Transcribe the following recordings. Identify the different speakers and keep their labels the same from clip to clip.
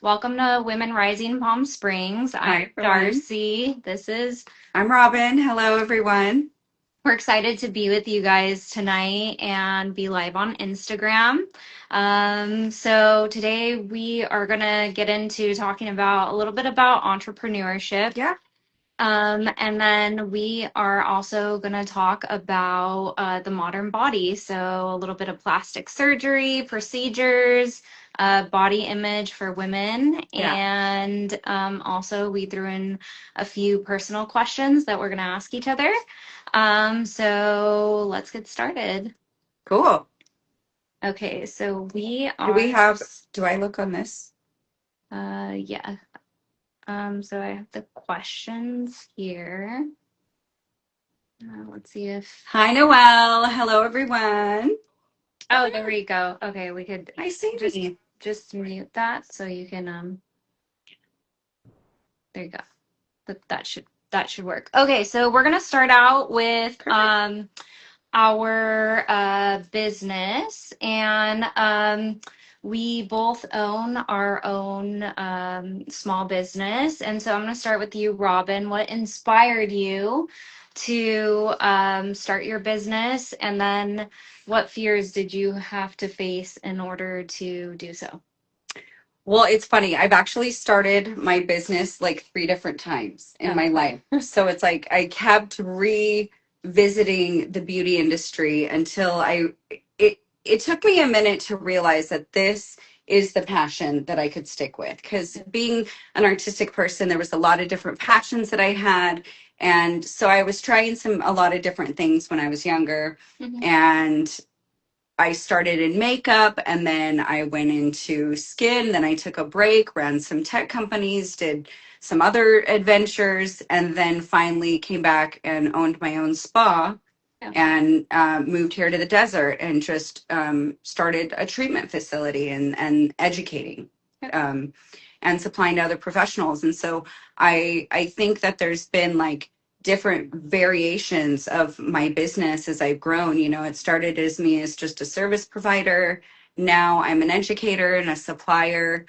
Speaker 1: Welcome to Women Rising Palm Springs. I'm
Speaker 2: Hi, everyone.
Speaker 1: Darcy.
Speaker 2: I'm Robyn. Hello, everyone.
Speaker 1: We're excited to be with you guys tonight and be live on Instagram. So today we are going to get into talking about a little bit about entrepreneurship.
Speaker 2: Yeah.
Speaker 1: And then we are also going to talk about the modern body. So, a little bit of plastic surgery, procedures, body image for women.
Speaker 2: Yeah.
Speaker 1: And also, we threw in a few personal questions that we're going to ask each other. So, let's get started.
Speaker 2: Cool.
Speaker 1: Okay, so we
Speaker 2: Do we
Speaker 1: are,
Speaker 2: have, do I look on this?
Speaker 1: yeah. So, I have the questions here. Let's see if.
Speaker 2: Hi, Noelle. Hello, everyone.
Speaker 1: Oh, there we go. Okay, we could
Speaker 2: Hi,
Speaker 1: just
Speaker 2: Sadie.
Speaker 1: just mute that so you can there you go. That should work. Okay, so we're gonna start out with
Speaker 2: Perfect.
Speaker 1: our business and we both own our own small business. And so I'm going to start with you, Robyn. What inspired you to start your business? And then what fears did you have to face in order to do so?
Speaker 2: Well, it's funny. I've actually started my business like three different times in
Speaker 1: Oh,
Speaker 2: my life. So it's like I kept revisiting the beauty industry until it took me a minute to realize that this is the passion that I could stick with. Because being an artistic person, there was a lot of different passions that I had. And so I was trying a lot of different things when I was younger.
Speaker 1: mhm.
Speaker 2: And I started in makeup and then I went into skin. Then I took a break, ran some tech companies, did some other adventures, and then finally came back and owned my own spa
Speaker 1: Yeah.
Speaker 2: and moved here to the desert and just started a treatment facility and educating um, and supplying to other professionals. And so I think that there's been like different variations of my business as I've grown. You know, it started as me as just a service provider. Now I'm an educator and a supplier.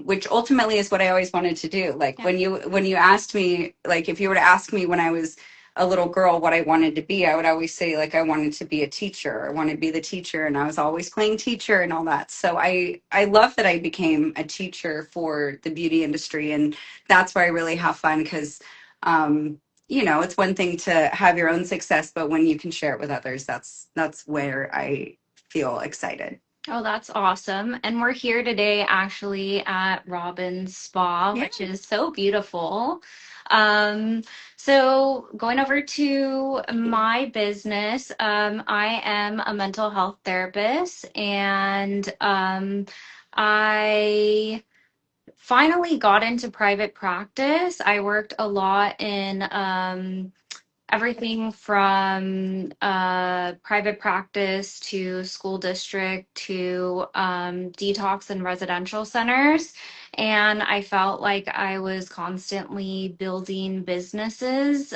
Speaker 2: Which ultimately is what I always wanted to do. Like
Speaker 1: Yeah.
Speaker 2: when you asked me, like if you were to ask me when I was a little girl what I wanted to be, I would always say like I wanted to be a teacher. I wanted to be the teacher, and I was always playing teacher and all that. So I love that I became a teacher for the beauty industry, and that's where I really have fun because you know, it's one thing to have your own success, but when you can share it with others, that's where I feel excited.
Speaker 1: Oh, that's awesome. And we're here today actually at Robyn's Spa,
Speaker 2: Yeah.
Speaker 1: which is so beautiful. Um, so going over to my business, I am a mental health therapist and I finally got into private practice. I worked a lot in everything from private practice to school district to detox and residential centers. And I felt like I was constantly building businesses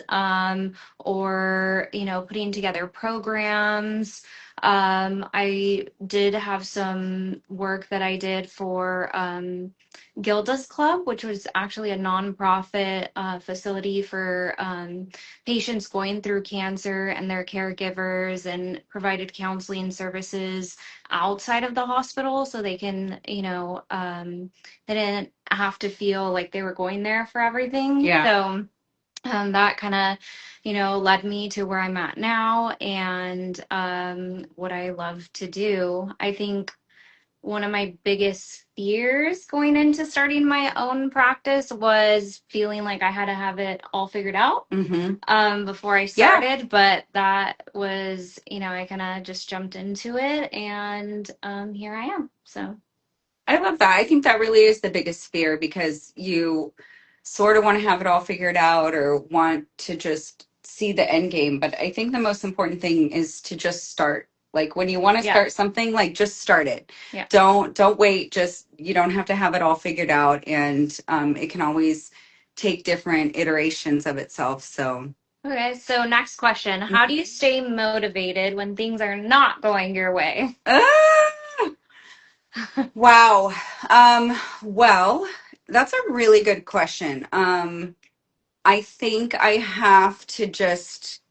Speaker 1: or, putting together programs. I did have some work that I did for Gilda's Club, which was actually a nonprofit facility for patients going through cancer and their caregivers, and provided counseling services outside of the hospital so they can, they didn't have to feel like they were going there for everything.
Speaker 2: Yeah.
Speaker 1: So that kind of, led me to where I'm at now and what I love to do. I think one of my biggest fears going into starting my own practice was feeling like I had to have it all figured out
Speaker 2: Mm-hmm.
Speaker 1: before I
Speaker 2: Yeah.
Speaker 1: started, but that was, I kind of just jumped into it and here I am. So,
Speaker 2: I love that. I think that really is the biggest fear because you sort of want to have it all figured out or want to just see the end game. But I think the most important thing is to just start. Like when you want to
Speaker 1: yeah,
Speaker 2: start something, like just start it.
Speaker 1: yeah.
Speaker 2: Don't wait. Just you don't have to have it all figured out, and it can always take different iterations of itself. So.
Speaker 1: Okay, so next question. How do you stay motivated when things are not going your way?
Speaker 2: Ah! Wow. Well, that's a really good question. I think I have to just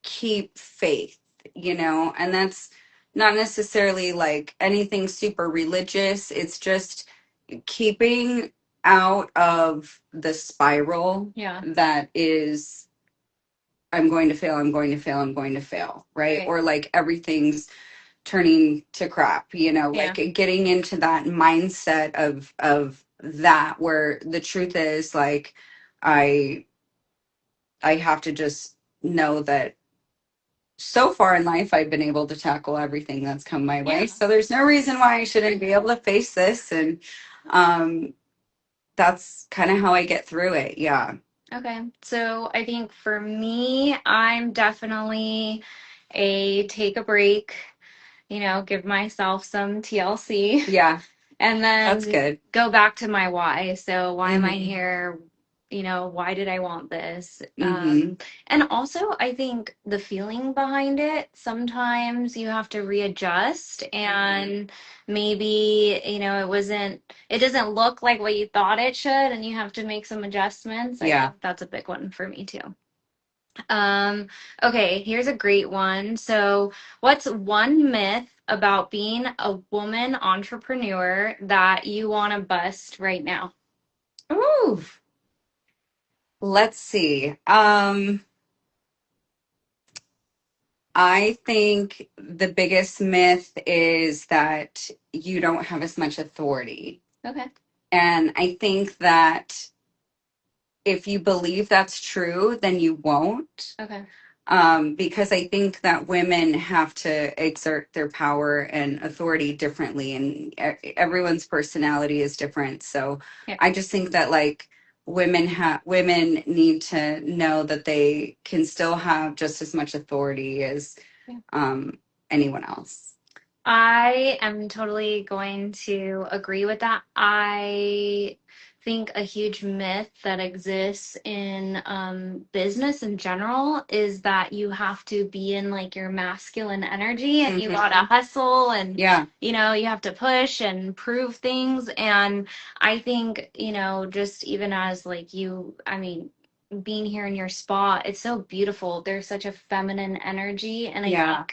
Speaker 2: keep faith, and that's not necessarily like anything super religious. It's just keeping out of the spiral
Speaker 1: Yeah.
Speaker 2: that is, I'm going to fail, I'm going to fail, I'm going to fail, right?
Speaker 1: Right.
Speaker 2: Or like everything's turning to crap,
Speaker 1: Yeah.
Speaker 2: like getting into that mindset of that, where the truth is like I I have to just know that so far in life I've been able to tackle everything that's come my way.
Speaker 1: Yeah.
Speaker 2: So there's no reason why I shouldn't be able to face this, and um that's kind of how I get through it. Yeah.
Speaker 1: Okay. So I think for me, I'm definitely a take a break, give myself some TLC.
Speaker 2: Yeah,
Speaker 1: And
Speaker 2: that's
Speaker 1: then
Speaker 2: good.
Speaker 1: go back to my why. So why am I
Speaker 2: Mhm.
Speaker 1: here? Why did I want this?
Speaker 2: Mhm.
Speaker 1: And also, I think the feeling behind it, sometimes you have to readjust and maybe, it doesn't look like what you thought it should, and you have to make some adjustments. I
Speaker 2: Yeah.
Speaker 1: think that's a big one for me too. Um, okay, here's a great one. So, what's one myth about being a woman entrepreneur that you want to bust right now?
Speaker 2: Ooh. Let's see. I think the biggest myth is that you don't have as much authority.
Speaker 1: Okay.
Speaker 2: And I think that if you believe that's true, then you won't.
Speaker 1: Okay.
Speaker 2: Because I think that women have to exert their power and authority differently, and everyone's personality is different. So
Speaker 1: Yeah.
Speaker 2: I just think that like women need to know that they can still have just as much authority as
Speaker 1: Yeah.
Speaker 2: anyone else.
Speaker 1: I am totally going to agree with that. I think a huge myth that exists in business in general is that you have to be in like your masculine energy and you gotta hustle and
Speaker 2: Yeah.
Speaker 1: you have to push and prove things. And I think, just even as like I mean, being here in your spot, it's so beautiful. There's such a feminine energy, and I
Speaker 2: Yeah.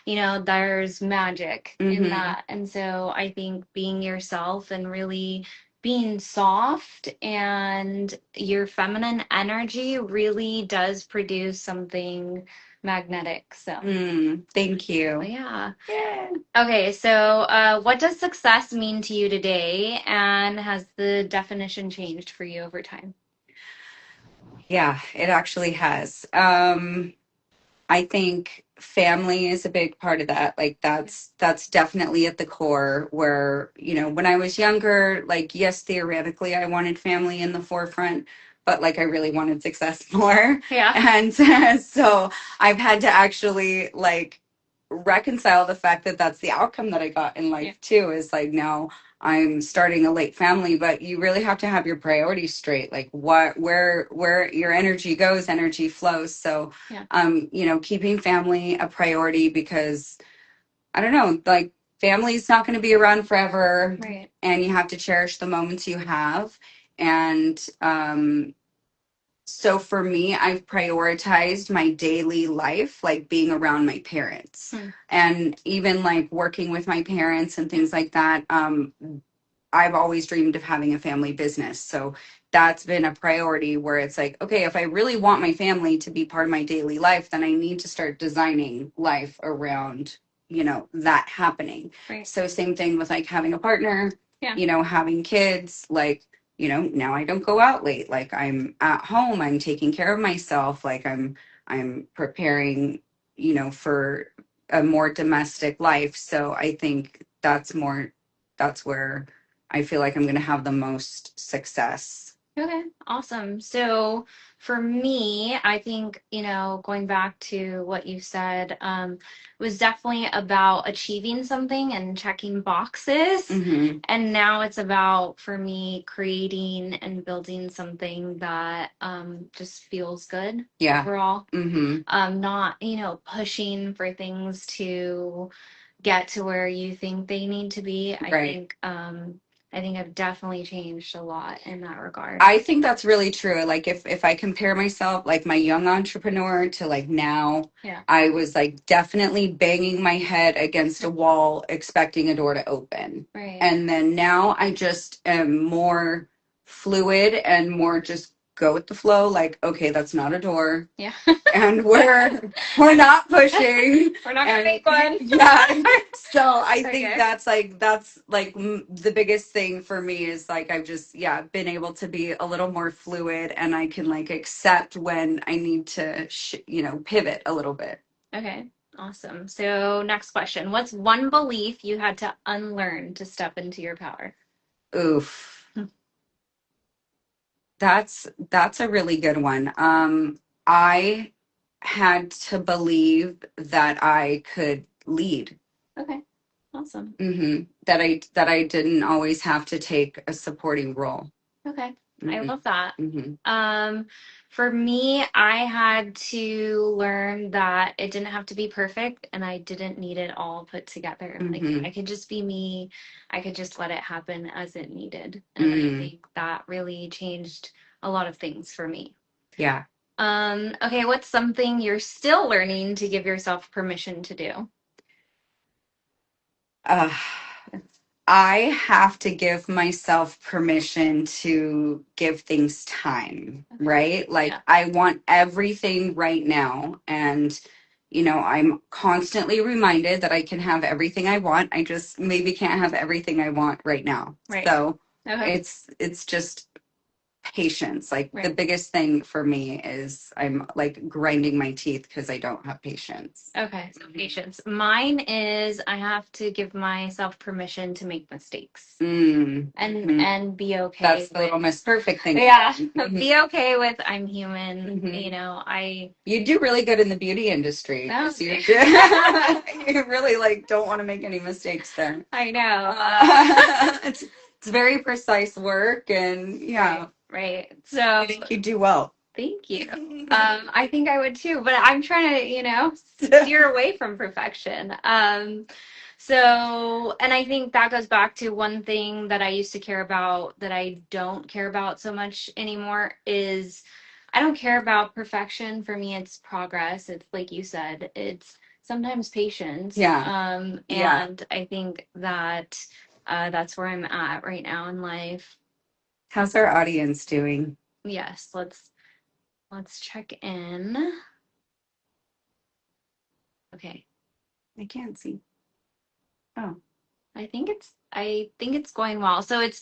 Speaker 1: think there's magic in
Speaker 2: Mm-hmm.
Speaker 1: that. And so I think being yourself and really being soft and your feminine energy really does produce something magnetic. So,
Speaker 2: Thank you.
Speaker 1: yeah.
Speaker 2: Yeah.
Speaker 1: Okay, so what does success mean to you today, and has the definition changed for you over time?
Speaker 2: Yeah, it actually has. I think family is a big part of that. Like that's definitely at the core, where, when I was younger, like yes, theoretically I wanted family in the forefront, but like I really wanted success more.
Speaker 1: Yeah.
Speaker 2: And so I've had to actually like reconcile the fact that that's the outcome that I got in life too, is like now I'm starting a late family, but you really have to have your priorities straight. Like where your energy goes, energy flows. So
Speaker 1: Yeah.
Speaker 2: keeping family a priority, because I don't know, like family's not going to be around forever,
Speaker 1: Right.
Speaker 2: and you have to cherish the moments you have. And so for me, I've prioritized my daily life, like being around my parents, and even like working with my parents and things like that. I've always dreamed of having a family business. So that's been a priority, where it's like, okay, if I really want my family to be part of my daily life, then I need to start designing life around, that happening.
Speaker 1: Right.
Speaker 2: So same thing with like having a partner,
Speaker 1: Yeah.
Speaker 2: having kids, like, now I don't go out late. Like I'm at home, I'm taking care of myself, like I'm preparing, for a more domestic life. So I think that's where I feel like I'm going to have the most success.
Speaker 1: Okay, awesome. So for me, I think, going back to what you said, was definitely about achieving something and checking boxes.
Speaker 2: Mm-hmm.
Speaker 1: And now it's about, for me, creating and building something that just feels good
Speaker 2: Yeah.
Speaker 1: overall.
Speaker 2: Mm-hmm.
Speaker 1: Not, pushing for things to get to where you think they need to be.
Speaker 2: Right.
Speaker 1: I think I've definitely changed a lot in that regard.
Speaker 2: I think that's really true. Like if I compare myself, like my young entrepreneur to like now,
Speaker 1: Yeah.
Speaker 2: I was like definitely banging my head against a wall, expecting a door to open.
Speaker 1: Right.
Speaker 2: And then now I just am more fluid and more just go with the flow. Like, okay, that's not a door.
Speaker 1: Yeah.
Speaker 2: And we're not pushing.
Speaker 1: We're not gonna
Speaker 2: And
Speaker 1: make one.
Speaker 2: yeah. So I think
Speaker 1: Okay.
Speaker 2: that's like the biggest thing for me is like I've just been able to be a little more fluid, and I can like accept when I need to pivot a little bit.
Speaker 1: Okay. Awesome. So next question. What's one belief you had to unlearn to step into your power?
Speaker 2: Oof. That's a really good one. I had to believe that I could lead.
Speaker 1: Okay. Awesome.
Speaker 2: That I didn't always have to take a supporting role.
Speaker 1: Okay. I
Speaker 2: Hmm.
Speaker 1: love that.
Speaker 2: Hmm.
Speaker 1: For me, I had to learn that it didn't have to be perfect and I didn't need it all put together. Like
Speaker 2: Hmm.
Speaker 1: I could just be me. I could just let it happen as it needed. And I
Speaker 2: Hmm.
Speaker 1: think that really changed a lot of things for me.
Speaker 2: Yeah.
Speaker 1: Okay, what's something you're still learning to give yourself permission to do?
Speaker 2: Uh, I have to give myself permission to give things time,
Speaker 1: Okay.
Speaker 2: right? Like
Speaker 1: Yeah.
Speaker 2: I want everything right now. And, I'm constantly reminded that I can have everything I want. I just maybe can't have everything I want right now.
Speaker 1: Right.
Speaker 2: So
Speaker 1: Okay.
Speaker 2: it's just patience. Like the
Speaker 1: Right.
Speaker 2: biggest thing for me is I'm like grinding my teeth because I don't have patience.
Speaker 1: Okay, so patience. Mine is I have to give myself permission to make mistakes and be okay
Speaker 2: That's the
Speaker 1: with,
Speaker 2: little Miss Perfect thing.
Speaker 1: yeah,
Speaker 2: Mhm.
Speaker 1: be okay with I'm human.
Speaker 2: Mhm.
Speaker 1: I
Speaker 2: You do really good in the beauty industry
Speaker 1: oh,
Speaker 2: 'cause you you really like don't want to make any mistakes there.
Speaker 1: I know.
Speaker 2: It's very precise work, and yeah,
Speaker 1: Right.
Speaker 2: I
Speaker 1: So
Speaker 2: think you do well.
Speaker 1: thank you. I think I would too, but I'm trying to, steer away from perfection. And I think that goes back to one thing that I used to care about that I don't care about so much anymore is I don't care about perfection. For me, it's progress. It's like you said, it's sometimes patience.
Speaker 2: Yeah. Yeah.
Speaker 1: And I think that that's where I'm at right now in life.
Speaker 2: How's our audience doing?
Speaker 1: Yes, let's check in. Okay.
Speaker 2: I can't see. Oh.
Speaker 1: I think it's going well. So it's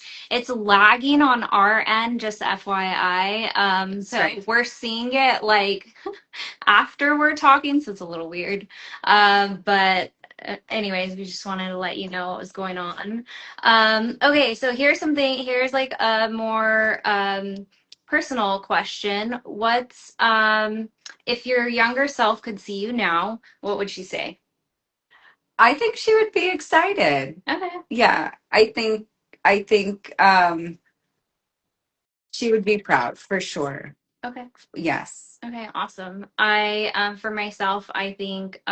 Speaker 1: lagging on our end, just FYI. So
Speaker 2: Right.
Speaker 1: we're seeing it like after we're talking, so it's a little weird. But anyways, we just wanted to let you know what was going on. Okay, so here's like a more personal question. What's if your younger self could see you now, what would she say?
Speaker 2: I think she would be excited.
Speaker 1: Okay.
Speaker 2: Yeah, I think she would be proud for sure.
Speaker 1: Okay.
Speaker 2: Yes.
Speaker 1: Okay, awesome. I for myself, I think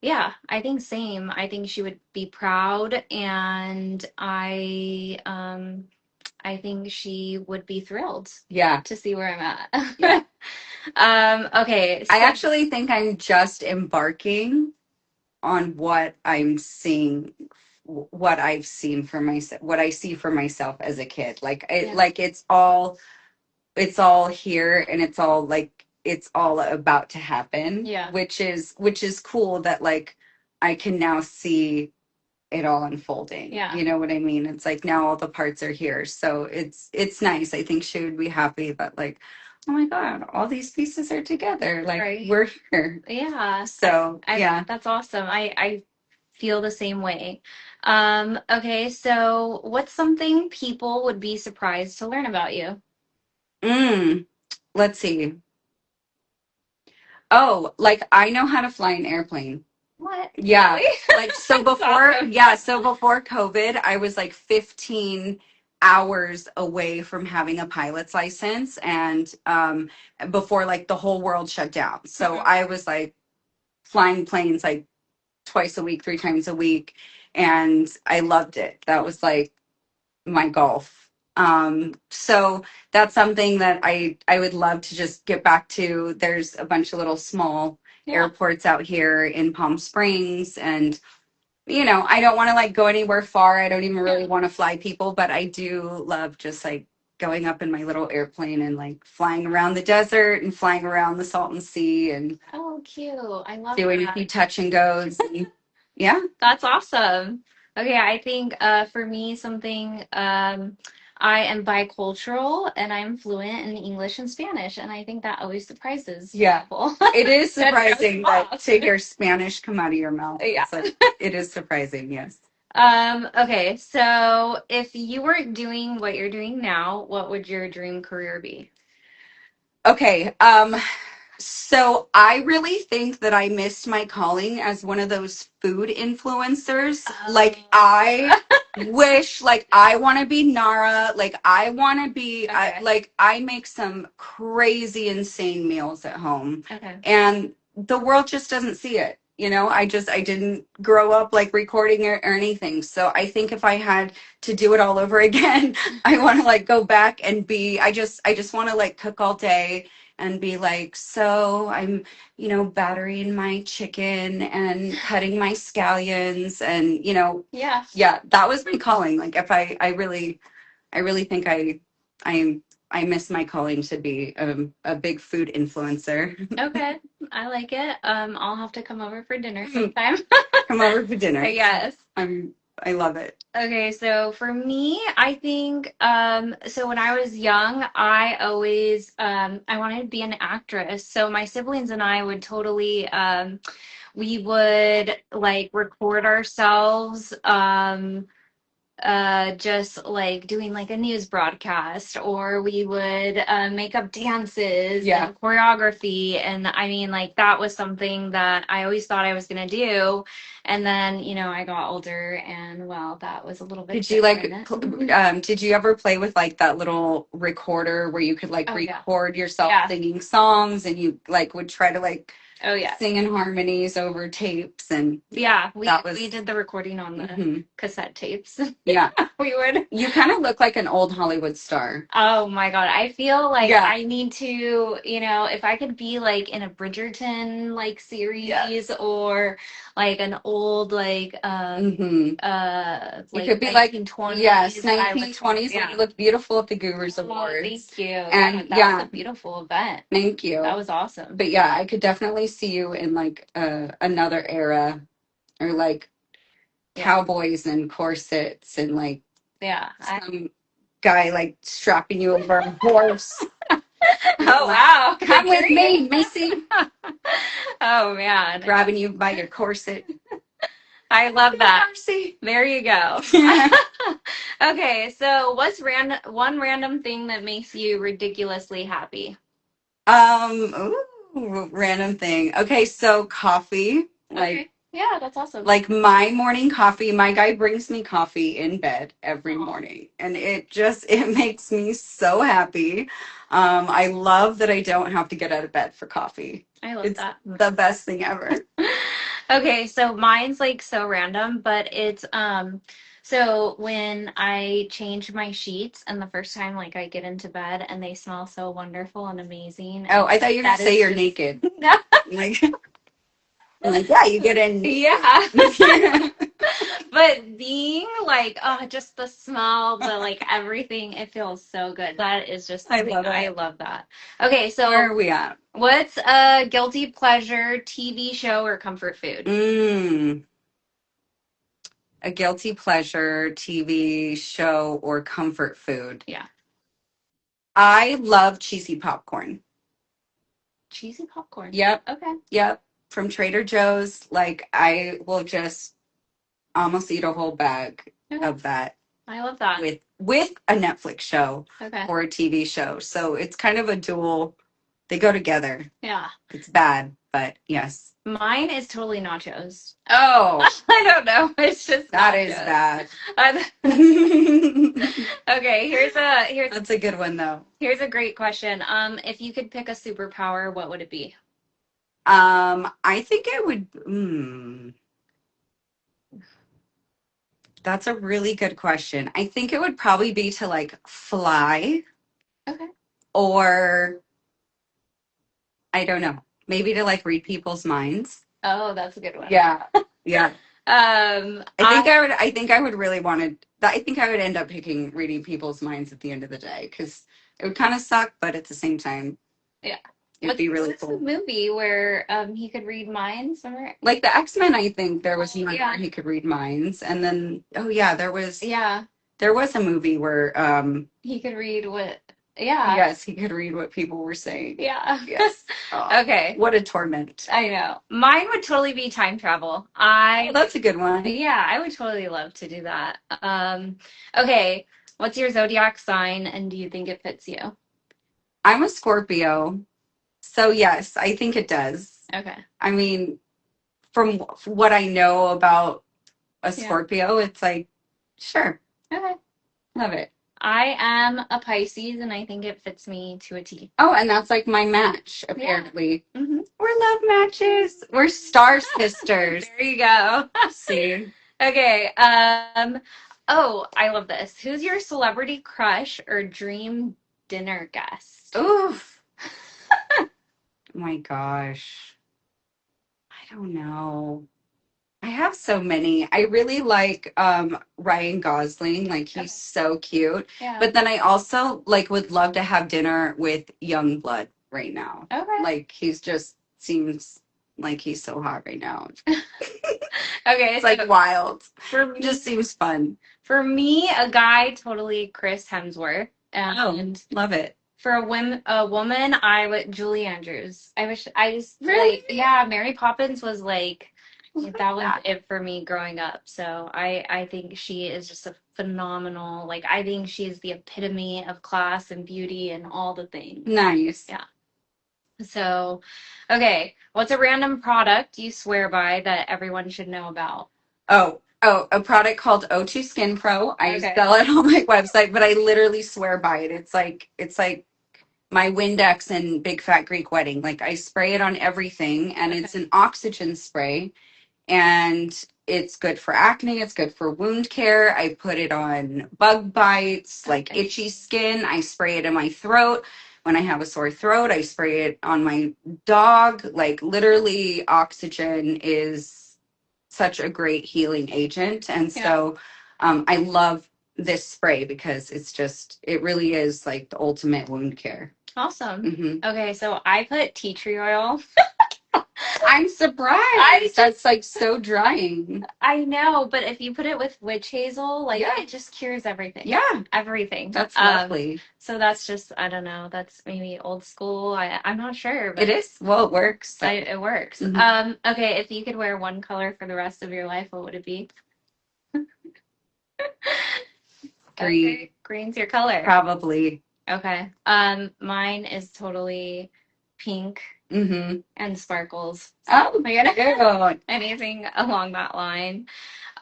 Speaker 1: yeah, I think same. I think she would be proud and I think she would be thrilled
Speaker 2: Yeah.
Speaker 1: to see where I'm at.
Speaker 2: Yeah.
Speaker 1: Okay,
Speaker 2: I
Speaker 1: so
Speaker 2: actually think I'm just embarking on what I'm seeing, what I've seen for myself, what I see for myself as a kid.
Speaker 1: yeah.
Speaker 2: Like it's all here, and it's all about to happen.
Speaker 1: Yeah.
Speaker 2: Which is cool that like I can now see it all unfolding.
Speaker 1: Yeah.
Speaker 2: You know what I mean? It's like now all the parts are here. So it's nice. I think she would be happy that like, oh my God, all these pieces are together. Like
Speaker 1: Right.
Speaker 2: we're here.
Speaker 1: Yeah.
Speaker 2: So yeah.
Speaker 1: That's awesome. I feel the same way. Okay, so what's something people would be surprised to learn about you?
Speaker 2: Let's see. Oh, like I know how to fly an airplane.
Speaker 1: What?
Speaker 2: Yeah.
Speaker 1: Really?
Speaker 2: Like so
Speaker 1: That's
Speaker 2: before,
Speaker 1: awesome.
Speaker 2: yeah, so before COVID, I was like 15 hours away from having a pilot's license, and before like the whole world shut down. So
Speaker 1: Mhm.
Speaker 2: I was like flying planes like twice a week, 3 times a week, and I loved it. That was like my golf. So that's something that I would love to just get back to. There's a bunch of little small airports out here in Palm Springs, and I don't want to like go anywhere far. I don't even really want to fly people, but I do love just like going up in my little airplane and like flying around the desert and flying around the Salton Sea and
Speaker 1: Oh, cute. I love
Speaker 2: doing a
Speaker 1: that.
Speaker 2: few touch and goes. And, yeah.
Speaker 1: That's awesome. Okay, I think for me something I am bicultural and I'm fluent in English and Spanish, and I think that always surprises people.
Speaker 2: It is
Speaker 1: That shows
Speaker 2: surprising that
Speaker 1: off.
Speaker 2: to hear Spanish come out of your mouth.
Speaker 1: Yeah.
Speaker 2: It's like, it is surprising, yes.
Speaker 1: Okay, so if you weren't doing what you're doing now, what would your dream career be?
Speaker 2: Okay, so I really think that I missed my calling as one of those food influencers. Like I wish, like I want to be Nara, like I want to be
Speaker 1: Okay.
Speaker 2: like I make some crazy insane meals at home.
Speaker 1: Okay.
Speaker 2: And the world just doesn't see it. I didn't grow up like recording or anything. So I think if I had to do it all over again, I want to like go back and be I just want to like cook all day and be like, so I'm, battering my chicken and cutting my scallions and,
Speaker 1: Yeah.
Speaker 2: yeah, that was my calling. Like if I really think I miss my calling to be a big food influencer.
Speaker 1: Okay, I like it. I'll have to come over for dinner sometime.
Speaker 2: Come over for dinner.
Speaker 1: Yes.
Speaker 2: I love it.
Speaker 1: Okay, so for me, I think so when I was young, I always I wanted to be an actress. So my siblings and I would totally we would like record ourselves just like doing like a news broadcast, or we would make up dances and choreography. And I mean, like that was something that I always thought I was going to do. And then, I got older and well, that was a little bit
Speaker 2: Did you like,
Speaker 1: different.
Speaker 2: did you ever play with like that little recorder where you could like
Speaker 1: Oh, yeah.
Speaker 2: record yourself
Speaker 1: Yeah.
Speaker 2: singing songs and you like would try to like
Speaker 1: Oh, yeah.
Speaker 2: sing in harmonies over tapes and
Speaker 1: Yeah,
Speaker 2: that was
Speaker 1: we did the recording on the
Speaker 2: Mhm.
Speaker 1: cassette tapes.
Speaker 2: Yeah.
Speaker 1: We would.
Speaker 2: You kind of look like an old Hollywood star.
Speaker 1: Oh my God. I feel like
Speaker 2: Yeah.
Speaker 1: I need to, if I could be like in a Bridgerton like series or like an old like
Speaker 2: You
Speaker 1: like
Speaker 2: could be like
Speaker 1: 1920s.
Speaker 2: yes,
Speaker 1: I would-
Speaker 2: 1920s when
Speaker 1: yeah.
Speaker 2: you look beautiful at the Goobers
Speaker 1: Oh,
Speaker 2: Awards.
Speaker 1: thank you.
Speaker 2: And
Speaker 1: that was a beautiful event.
Speaker 2: thank you.
Speaker 1: That was awesome.
Speaker 2: But yeah, I could definitely see you in like another era or like cowboys and corsets and like some guy like strapping you over a horse.
Speaker 1: Oh wow.
Speaker 2: Come with me, Missy.
Speaker 1: Oh man.
Speaker 2: Grabbing you by your corset.
Speaker 1: I love that.
Speaker 2: Darcy.
Speaker 1: There you go. Okay, so what's one random thing that makes you ridiculously happy?
Speaker 2: Random thing. Okay, so coffee.
Speaker 1: Okay. Yeah, that's awesome.
Speaker 2: Like my morning coffee, my guy brings me coffee in bed every morning, and it makes me so happy. I love that I don't have to get out of bed for coffee.
Speaker 1: I love that.
Speaker 2: The best thing ever.
Speaker 1: Okay, so mine's like so random, but it's so when I change my sheets and the first time like I get into bed and they smell so wonderful and amazing.
Speaker 2: Oh, I thought you were gonna say you're naked. No. Like, yeah, you get in.
Speaker 1: Yeah. But being like, oh, just the smell, the like everything, it feels so good. That is just something I love that. Okay, so
Speaker 2: where are we at?
Speaker 1: What's a guilty pleasure TV show or comfort food?
Speaker 2: A guilty pleasure TV show or comfort food.
Speaker 1: Yeah.
Speaker 2: I love cheesy popcorn.
Speaker 1: Cheesy popcorn.
Speaker 2: Yep.
Speaker 1: Okay.
Speaker 2: Yep. From Trader Joe's, like I will just almost eat a whole bag of that.
Speaker 1: I love that.
Speaker 2: With a Netflix show or a TV show. So it's kind of a dual, they go together.
Speaker 1: Yeah.
Speaker 2: It's bad, but yes.
Speaker 1: Mine is totally nachos.
Speaker 2: Oh.
Speaker 1: I don't know. It's just
Speaker 2: that nachos. Is bad.
Speaker 1: Okay,
Speaker 2: That's a good one though.
Speaker 1: Here's a great question. If you could pick a superpower, what would it be?
Speaker 2: I think it would That's a really good question. I think it would probably be to like fly
Speaker 1: Okay.
Speaker 2: or I don't know, maybe to like read people's minds.
Speaker 1: Oh, that's a good one.
Speaker 2: Yeah. Yeah.
Speaker 1: Um,
Speaker 2: I think I would really want to, I think I would end up picking reading people's minds at the end of the day because it would kind of suck, but at the same time,
Speaker 1: yeah.
Speaker 2: it'd be really
Speaker 1: What's the
Speaker 2: cool.
Speaker 1: movie where he could read minds? Remember?
Speaker 2: Like the X-Men, I think there was one
Speaker 1: Yeah.
Speaker 2: where he could read minds. And then, oh yeah, there was
Speaker 1: Yeah.
Speaker 2: a movie where
Speaker 1: He could read what? Yeah.
Speaker 2: yes, he could read what people were saying.
Speaker 1: Yeah.
Speaker 2: Yes. Oh,
Speaker 1: Okay.
Speaker 2: what a torment.
Speaker 1: I know. Mine would totally be time travel.
Speaker 2: Oh, that's a good one.
Speaker 1: Yeah, I would totally love to do that. Okay. What's your zodiac sign and do you think it fits you?
Speaker 2: I'm a Scorpio. So yes, I think it does.
Speaker 1: Okay.
Speaker 2: I mean, from what I know about a
Speaker 1: Yeah.
Speaker 2: Scorpio, it's like, sure,
Speaker 1: Okay.
Speaker 2: love it.
Speaker 1: I am a Pisces and I think it fits me to a T.
Speaker 2: Oh, and that's like my match, apparently.
Speaker 1: Yeah. Mm-hmm.
Speaker 2: We're love matches. We're star sisters.
Speaker 1: There you go.
Speaker 2: See?
Speaker 1: Okay. Oh, I love this. Who's your celebrity crush or dream dinner guest?
Speaker 2: Oof. Oh my gosh. I don't know. I have so many. I really like Ryan Gosling. Like he's so cute.
Speaker 1: Yeah.
Speaker 2: But then I also like would love to have dinner with young blood right now.
Speaker 1: Okay.
Speaker 2: Like he's just seems like he's so hot right now.
Speaker 1: Okay.
Speaker 2: It's like wild.
Speaker 1: For me,
Speaker 2: Just seems fun.
Speaker 1: For me, a guy, totally Chris Hemsworth. And
Speaker 2: love it.
Speaker 1: for a woman, I would Julie Andrews. I wish I just
Speaker 2: Really?
Speaker 1: like, yeah, Mary Poppins was like that was
Speaker 2: that.
Speaker 1: it for me growing up. So I think she is just a phenomenal, like I think she is the epitome of class and beauty and all the things.
Speaker 2: Nice.
Speaker 1: Yeah. So, okay, what's a random product you swear by that everyone should know about?
Speaker 2: Oh, a product called O2 Skin Pro. I
Speaker 1: Okay.
Speaker 2: sell it on my website, but I literally swear by it. It's like my Windex and Big Fat Greek Wedding. Like I spray it on everything, and it's an oxygen spray, and it's good for acne. It's good for wound care. I put it on bug bites, like itchy skin. I spray it in my throat. When I have a sore throat, I spray it on my dog. Like literally, oxygen is such a great healing agent. And so I love this spray because it really is like the ultimate wound care.
Speaker 1: Awesome.
Speaker 2: Mm-hmm.
Speaker 1: Okay, so I put tea tree oil.
Speaker 2: I'm surprised. That's like so drying.
Speaker 1: I know, but if you put it with witch hazel, like
Speaker 2: Yeah.
Speaker 1: it just cures everything.
Speaker 2: Yeah.
Speaker 1: Everything.
Speaker 2: That's lovely.
Speaker 1: So that's just, I don't know, that's maybe old school. I'm not sure, but
Speaker 2: It is. Well, it works.
Speaker 1: it works.
Speaker 2: Mhm.
Speaker 1: Okay, if you could wear one color for the rest of your life, what would it be?
Speaker 2: Green.
Speaker 1: Okay, green's your color.
Speaker 2: Probably.
Speaker 1: Okay. Mine is totally pink
Speaker 2: Mm-hmm.
Speaker 1: and sparkles.
Speaker 2: Oh,
Speaker 1: Good. Anything along that line.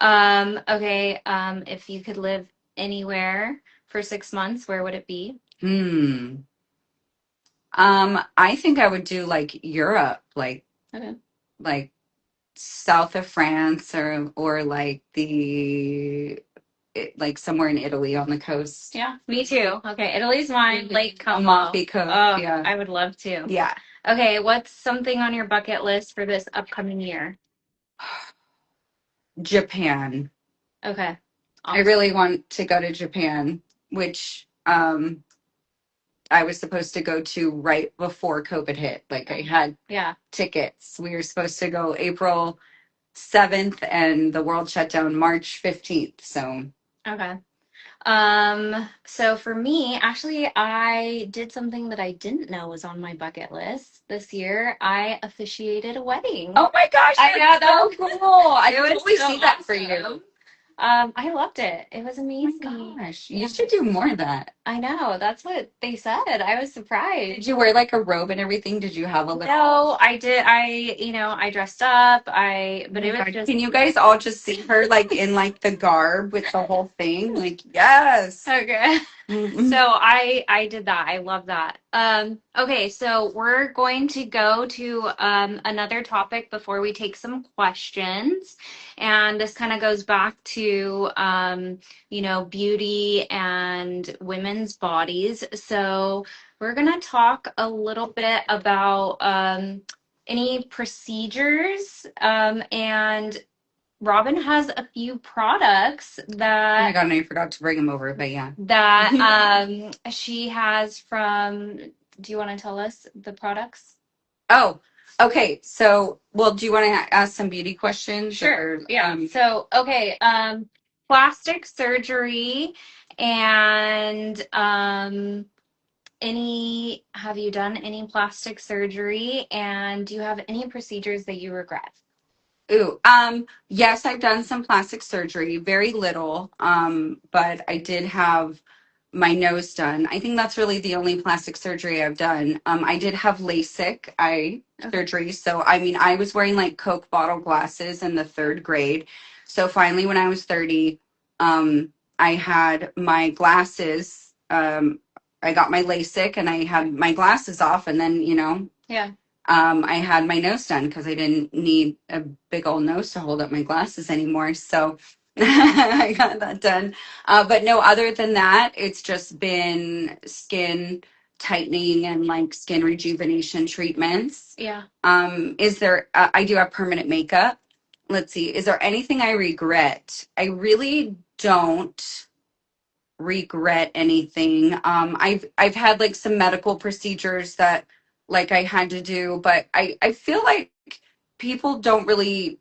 Speaker 1: Okay. If you could live anywhere for 6 months, where would it be?
Speaker 2: I think I would do like Europe, like
Speaker 1: Okay.
Speaker 2: like south of France or like like somewhere in Italy on the coast.
Speaker 1: Yeah, me too. Okay, Italy's mine. Lake Como.
Speaker 2: Amalfi Coast.
Speaker 1: Oh,
Speaker 2: Yeah.
Speaker 1: I would love to.
Speaker 2: Yeah.
Speaker 1: Okay, what's something on your bucket list for this upcoming year?
Speaker 2: Japan.
Speaker 1: Okay.
Speaker 2: I really want to go to Japan, which I was supposed to go to right before COVID hit. Like I had tickets. We were supposed to go April 7th and the world shut down March 15th. So
Speaker 1: okay. So for me, actually, I did something that I didn't know was on my bucket list this year. I officiated a wedding.
Speaker 2: Oh my gosh,
Speaker 1: I know,
Speaker 2: that's so cool. I
Speaker 1: It was
Speaker 2: totally
Speaker 1: so
Speaker 2: see that for
Speaker 1: awesome.
Speaker 2: you.
Speaker 1: I loved it. It was
Speaker 2: Oh
Speaker 1: amazing.
Speaker 2: my gosh, you should do more of that.
Speaker 1: I know. That's what they said. I was surprised.
Speaker 2: Did you wear like a robe and everything? Did you have a little?
Speaker 1: No, I did. I dressed up. But it was just.
Speaker 2: Can you guys all just see her like in like the garb with the whole thing? Like, yes.
Speaker 1: Okay. So I did that. I love that. Okay, so we're going to go to another topic before we take some questions. And this kind of goes back to beauty and women's bodies. So we're going to talk a little bit about any procedures and Robyn has a few products
Speaker 2: Oh my
Speaker 1: that
Speaker 2: God, and I forgot to bring them over, but yeah.
Speaker 1: she has from. Do you want to tell us the products?
Speaker 2: Oh, okay. So, well, do you want to ask some beauty questions?
Speaker 1: Sure.
Speaker 2: Or,
Speaker 1: Yeah. So, okay, plastic surgery and any have you done any plastic surgery and do you have any procedures that you regret?
Speaker 2: ooh, yes, I've done some plastic surgery, very little, but I did have my nose done. I think that's really the only plastic surgery I've done. I did have LASIK eye surgery. So, I mean, I was wearing like Coke bottle glasses in the third grade. So finally, when I was 30, I had my glasses. I got my LASIK and I had my glasses off, and then,
Speaker 1: Yeah.
Speaker 2: I had my nose done because I didn't need a big old nose to hold up my glasses anymore. So I got that done. But no, other than that, it's just been skin tightening and like skin rejuvenation treatments.
Speaker 1: Yeah.
Speaker 2: Is there, I do have permanent makeup. Let's see, is there anything I regret? I really don't regret anything. I've had like some medical procedures that like I had to do, but I feel like people don't really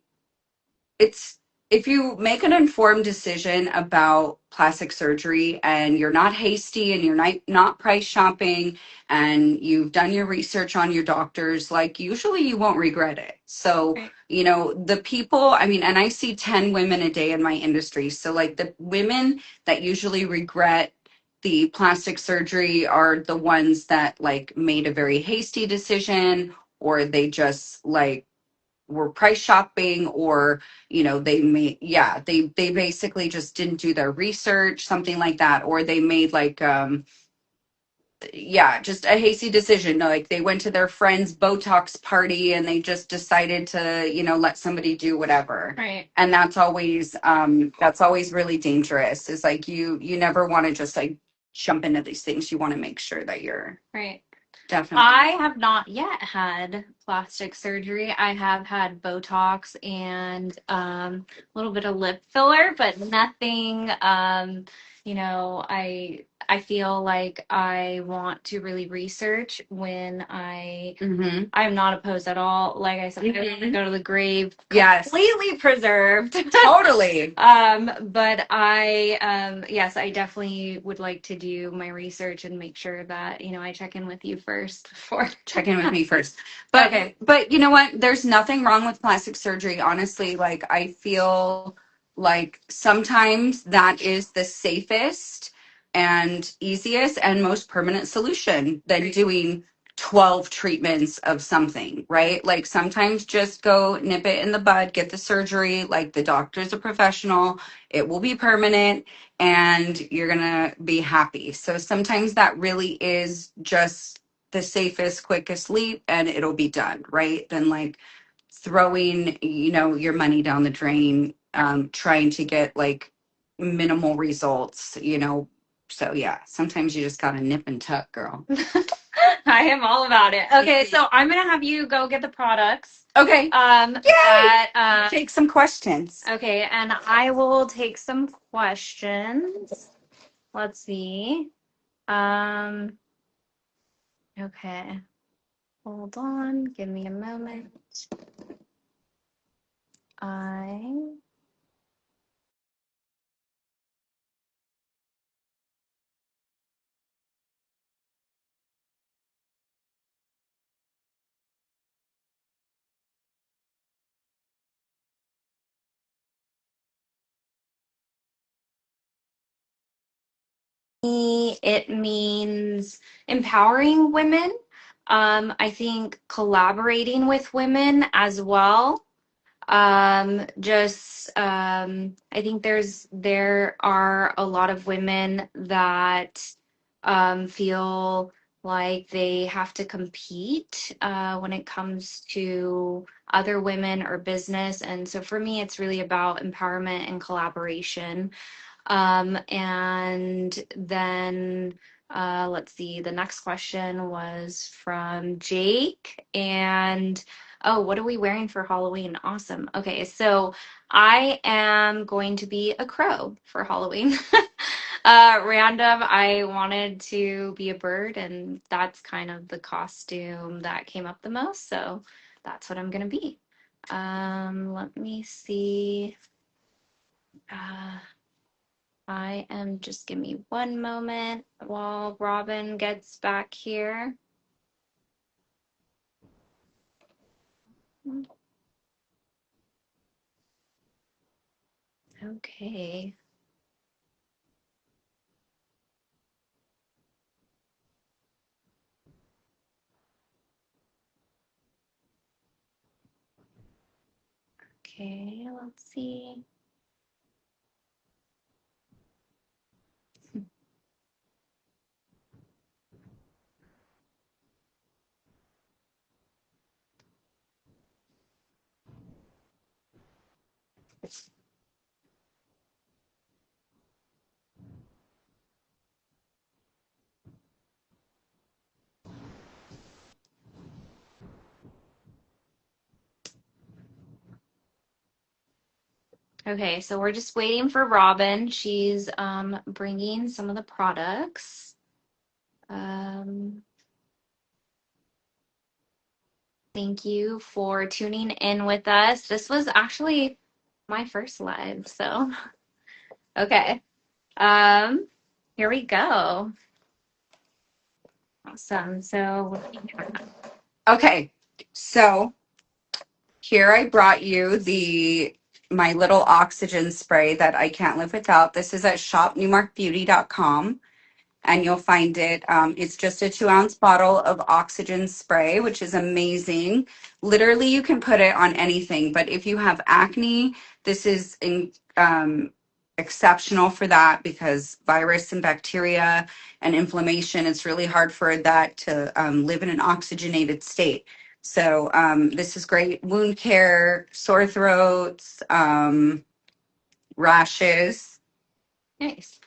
Speaker 2: it's if you make an informed decision about plastic surgery and you're not hasty and you're not price shopping and you've done your research on your doctors, like usually you won't regret it. So,
Speaker 1: Right.
Speaker 2: the people, I mean, and I see 10 women a day in my industry. So like the women that usually regret the plastic surgery are the ones that like made a very hasty decision, or they just like were price shopping, or they made, yeah, they basically just didn't do their research, something like that, or they made like yeah, just a hasty decision, like they went to their friend's Botox party and they just decided to let somebody do whatever.
Speaker 1: Right.
Speaker 2: And that's always really dangerous. Is like you never want to just like jump into these things. You want to make sure that you're
Speaker 1: Right.
Speaker 2: definitely.
Speaker 1: I have not yet had plastic surgery. I have had Botox and a little bit of lip filler, but nothing. I feel like I want to really research when
Speaker 2: Mm-hmm.
Speaker 1: I'm not opposed at all. Like I said, I want to go to the grave
Speaker 2: Yes,
Speaker 1: completely preserved.
Speaker 2: totally.
Speaker 1: But yes, I definitely would like to do my research and make sure that, I check in with you first before.
Speaker 2: Check in with me first. But
Speaker 1: Okay.
Speaker 2: but you know what? There's nothing wrong with plastic surgery. Honestly, like I feel like sometimes that is the safest and easiest and most permanent solution than
Speaker 1: Right.
Speaker 2: doing 12 treatments of something, right? Like sometimes just go nip it in the bud, get the surgery. Like the doctor's a professional, it will be permanent and you're going to be happy. So sometimes that really is just the safest, quickest leap and it'll be done, right? Than like throwing, your money down the drain, trying to get like minimal results. So yeah, sometimes you just gotta nip and tuck, girl.
Speaker 1: I am all about it. Okay, so I'm gonna have you go get the products.
Speaker 2: Okay. Yay! Take some questions.
Speaker 1: Okay, and I will take some questions. Let's see. Um, okay. Hold on, give me a moment. I it means empowering women. I think collaborating with women as well. I think there are a lot of women that feel like they have to compete when it comes to other women or business. And so for me, it's really about empowerment and collaboration. And then let's see, the next question was from Jake. And oh, what are we wearing for Halloween? Awesome. Okay, so I am going to be a crow for Halloween. Random, I wanted to be a bird, and that's kind of the costume that came up the most. So that's what I'm going to be. Let me see. Uh, I am just give me one moment while Robyn gets back here. Okay. Okay, let's see. Okay, so we're just waiting for Robyn. She's bringing some of the products. Um, thank you for tuning in with us. This was actually my first live, so okay. Um, Here we go. Awesome. So
Speaker 2: Okay, so here I brought you the my little oxygen spray that I can't live without. This is at shopnewmarkbeauty.com, and you'll find it. It's just a 2 ounce bottle of oxygen spray, which is amazing. Literally, you can put it on anything, but if you have acne, this is exceptional for that, because virus and bacteria and inflammation, it's really hard for that to live in an oxygenated state. So this is great. Wound care, sore throats, rashes.
Speaker 1: nice.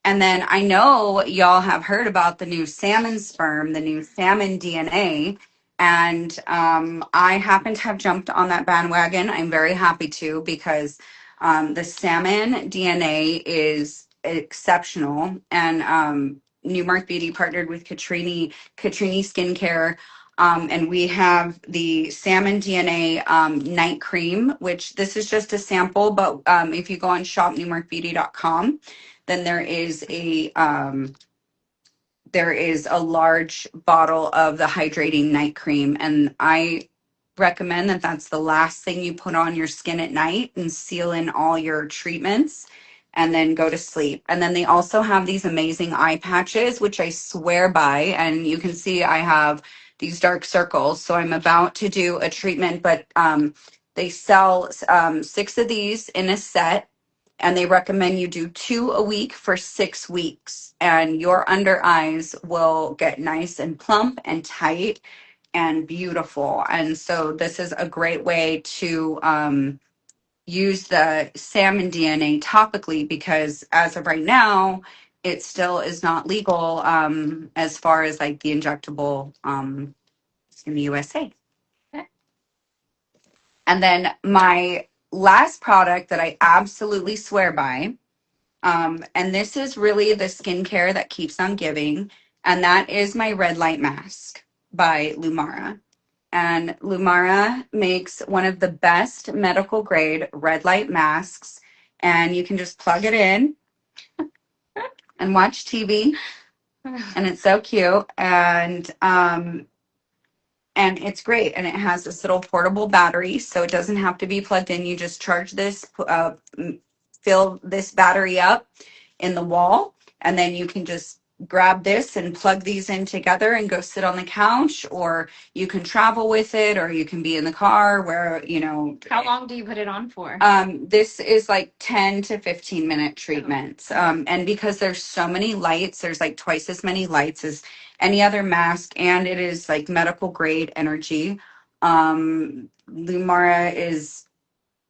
Speaker 2: And then I know y'all have heard about the new salmon sperm, the new salmon DNA. And I happen to have jumped on that bandwagon. I'm very happy to, because the salmon DNA is exceptional. And Newmark Beauty partnered with Katrini Skincare. And we have the salmon DNA night cream, which this is just a sample. But if you go on shopnewmarkbeauty.com, then there is a large bottle of the hydrating night cream, and I recommend that that's the last thing you put on your skin at night and seal in all your treatments and then go to sleep. And then they also have these amazing eye patches, which I swear by, and you can see I have these dark circles, so I'm about to do a treatment. But they sell 6 of these in a set, and they recommend you do 2 a week for 6 weeks, and your under eyes will get nice and plump and tight and beautiful. And so this is a great way to use the salmon DNA topically, because as of right now, it still is not legal as far as like the injectable in the USA.
Speaker 1: Okay.
Speaker 2: And then my last product that I absolutely swear by, and this is really the skincare that keeps on giving, and that is my red light mask by Lumara. And Lumara makes one of the best medical grade red light masks, and you can just plug it in and watch TV, and it's so cute. And it's great, and it has this little portable battery, so it doesn't have to be plugged in. You just charge this, fill this battery up in the wall, and then you can just grab this and plug these in together and go sit on the couch, or you can travel with it, or you can be in the car where,
Speaker 1: How long do you put it on for?
Speaker 2: This is like 10 to 15-minute treatments. And because there's so many lights, there's like twice as many lights as any other mask, and it is like medical grade energy. Lumara is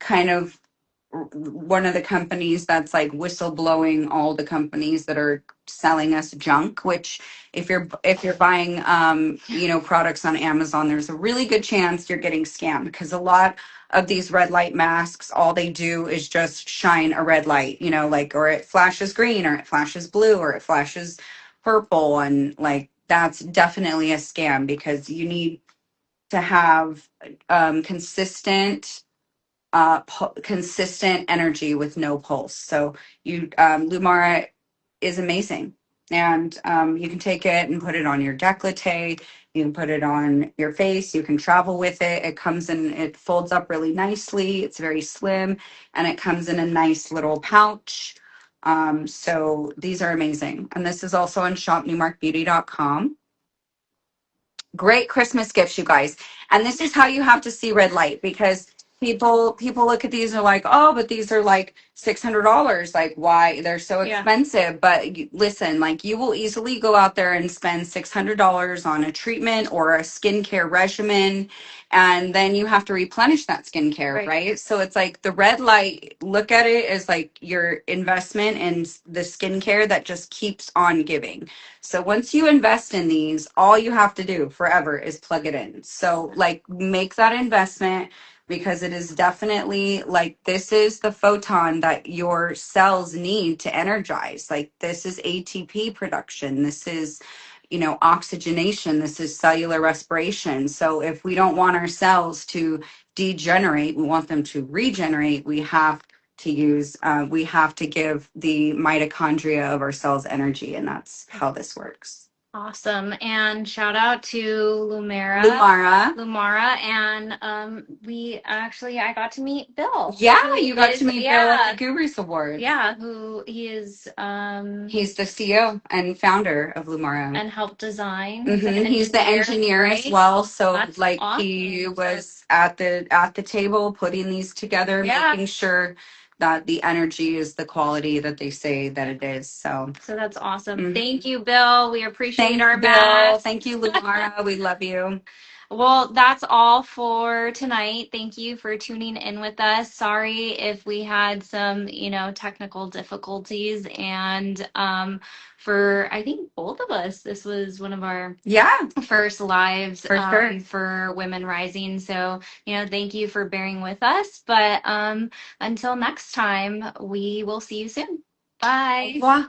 Speaker 2: kind of one of the companies that's like whistleblowing all the companies that are selling us junk, which if you're buying products on Amazon, there's a really good chance you're getting scammed, because a lot of these red light masks, all they do is just shine a red light, like, or it flashes green, or it flashes blue, or it flashes purple, and like that's definitely a scam, because you need to have consistent energy with no pulse. So Lumara is amazing, and you can take it and put it on your décolleté. You can put it on your face. You can travel with it. It folds up really nicely. It's very slim, and it comes in a nice little pouch. So these are amazing, and this is also on shopnewmarkbeauty.com. Great Christmas gifts, you guys. And this is how you have to see red light, because people look at these and are like, oh, but these are like $600. Like, why? They're so expensive. But listen, like, you will easily go out there and spend $600 on a treatment or a skincare regimen, and then you have to replenish that skincare, right? So it's like the red light, look at it as like your investment in the skincare that just keeps on giving. So once you invest in these, all you have to do forever is plug it in. So like, make that investment, because it is definitely like, this is the photon that your cells need to energize. Like, this is ATP production. This is, oxygenation. This is cellular respiration. So if we don't want our cells to degenerate, we want them to regenerate, we have to give the mitochondria of our cells energy, and that's how this works.
Speaker 1: Awesome. And shout out to Lumara. And I got to meet Bill.
Speaker 2: Yeah, you got to meet Bill at the Gurus Awards.
Speaker 1: Yeah, who he is.
Speaker 2: He's the CEO and founder of Lumara.
Speaker 1: And helped design.
Speaker 2: He's the engineer as well. So
Speaker 1: That's
Speaker 2: like,
Speaker 1: awesome.
Speaker 2: he was at the table putting these together, making sure that the energy is the quality that they say that it is. So
Speaker 1: that's awesome. Thank you, Bill. We appreciate
Speaker 2: Thank
Speaker 1: our
Speaker 2: you, Bill.
Speaker 1: mask.
Speaker 2: Thank you, Lumara. We love you.
Speaker 1: Well, that's all for tonight. Thank you for tuning in with us. Sorry if we had some, technical difficulties. And for, I think, both of us, this was one of our first lives
Speaker 2: For sure.
Speaker 1: for Women Rising. So, thank you for bearing with us. But until next time, we will see you soon. Bye.